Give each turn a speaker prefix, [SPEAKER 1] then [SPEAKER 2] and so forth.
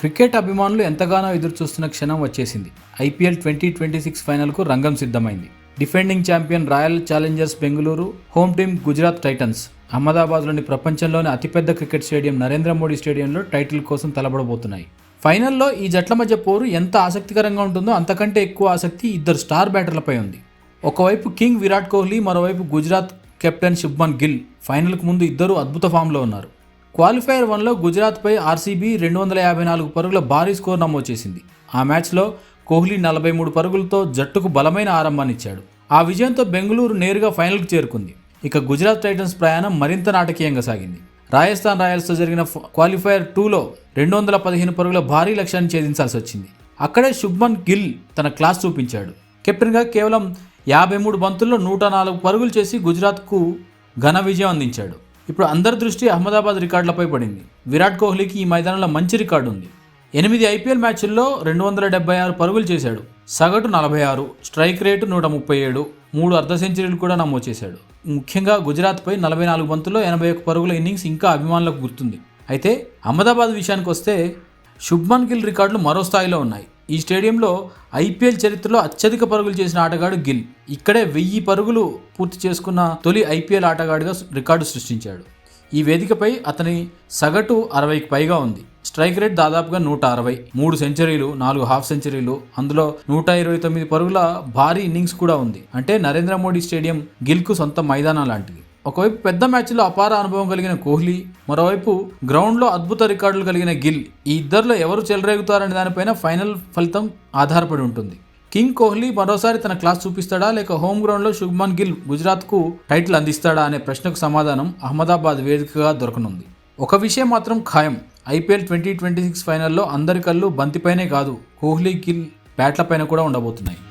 [SPEAKER 1] Cricket అభిమానులు ఎంతగానో ఎదురుచూస్తున్న క్షణం వచ్చేసింది. ఐపీఎల్ 2026 ఫైనల్కు రంగం సిద్ధమైంది. Defending champion Royal Challengers Bengaluru, home team Gujarat Titans అహ్మదాబాద్లోని ప్రపంచంలోని అతిపెద్ద క్రికెట్ స్టేడియం నరేంద్ర మోడీ స్టేడియంలో టైటిల్ కోసం తలబడబోతున్నాయి. ఫైనల్లో ఈ జట్ల మధ్య పోరు ఎంత ఆసక్తికరంగా ఉంటుందో అంతకంటే ఎక్కువ ఆసక్తి ఇద్దరు స్టార్ బ్యాటర్లపై ఉంది. ఒకవైపు కింగ్ విరాట్ కోహ్లీ, మరోవైపు గుజరాత్ కెప్టెన్ శుభ్మన్ గిల్. ఫైనల్కు ముందు ఇద్దరు అద్భుత ఫామ్లో ఉన్నారు. క్వాలిఫైయర్ 1లో గుజరాత్పై ఆర్సీబీ 254 పరుగుల భారీ స్కోర్ నమోదు చేసింది. ఆ మ్యాచ్లో కోహ్లీ 43 పరుగులతో జట్టుకు బలమైన ఆరంభాన్నిచ్చాడు. ఆ విజయంతో బెంగళూరు నేరుగా ఫైనల్కు చేరుకుంది. ఇక గుజరాత్ టైటన్స్ ప్రయాణం మరింత నాటకీయంగా సాగింది. రాజస్థాన్ రాయల్స్తో జరిగిన క్వాలిఫైయర్ 2లో 215 పరుగుల భారీ లక్ష్యాన్ని ఛేదించాల్సి వచ్చింది. అక్కడే శుభ్మన్ గిల్ తన క్లాస్ చూపించాడు. కెప్టెన్గా కేవలం 53 బంతుల్లో 104 పరుగులు చేసి గుజరాత్కు ఘన విజయం అందించాడు. ఇప్పుడు అందరి దృష్టి అహ్మదాబాద్ రికార్డులపై పడింది. విరాట్ కోహ్లీకి ఈ మైదానంలో మంచి రికార్డు ఉంది. 8 ఐపీఎల్ మ్యాచ్ల్లో 276 పరుగులు చేశాడు. సగటు 46, స్ట్రైక్ రేటు 137, 3 అర్ధ సెంచరీలు కూడా నమోదు చేశాడు. ముఖ్యంగా గుజరాత్పై 44 బంతుల్లో 81 పరుగుల ఇన్నింగ్స్ ఇంకా అభిమానులకు గుర్తుంది. అయితే అహ్మదాబాద్ విషయానికి వస్తే శుభ్మన్ గిల్ రికార్డులు మరో స్థాయిలో ఉన్నాయి. ఈ స్టేడియంలో ఐపీఎల్ చరిత్రలో అత్యధిక పరుగులు చేసిన ఆటగాడు గిల్. ఇక్కడే 1000 పరుగులు పూర్తి చేసుకున్న తొలి ఐపీఎల్ ఆటగాడిగా రికార్డు సృష్టించాడు. ఈ వేదికపై అతని సగటు 60కి పైగా ఉంది. స్ట్రైక్ రేట్ దాదాపుగా 160, 3 సెంచరీలు, 4 హాఫ్ సెంచరీలు, అందులో 129 పరుగుల భారీ ఇన్నింగ్స్ కూడా ఉంది. అంటే నరేంద్ర మోడీ స్టేడియం గిల్కు సొంత మైదానం లాంటిది. ఒకవైపు పెద్ద మ్యాచ్లో అపార అనుభవం కలిగిన కోహ్లీ, మరోవైపు గ్రౌండ్లో అద్భుత రికార్డులు కలిగిన గిల్. ఈ ఇద్దరిలో ఎవరు చెలరేగుతారనే దానిపైన ఫైనల్ ఫలితం ఆధారపడి ఉంటుంది. కింగ్ కోహ్లీ మరోసారి తన క్లాస్ చూపిస్తాడా, లేక హోమ్ గ్రౌండ్లో శుభ్మన్ గిల్ గుజరాత్కు టైటిల్ అందిస్తాడా అనే ప్రశ్నకు సమాధానం అహ్మదాబాద్ వేదికగా దొరకనుంది. ఒక విషయం మాత్రం ఖాయం, ఐపీఎల్ 2026 ఫైనల్లో అందరి కళ్ళు బంతిపైనే కాదు, కోహ్లీ గిల్ బ్యాట్లపైన కూడా ఉండబోతున్నాయి.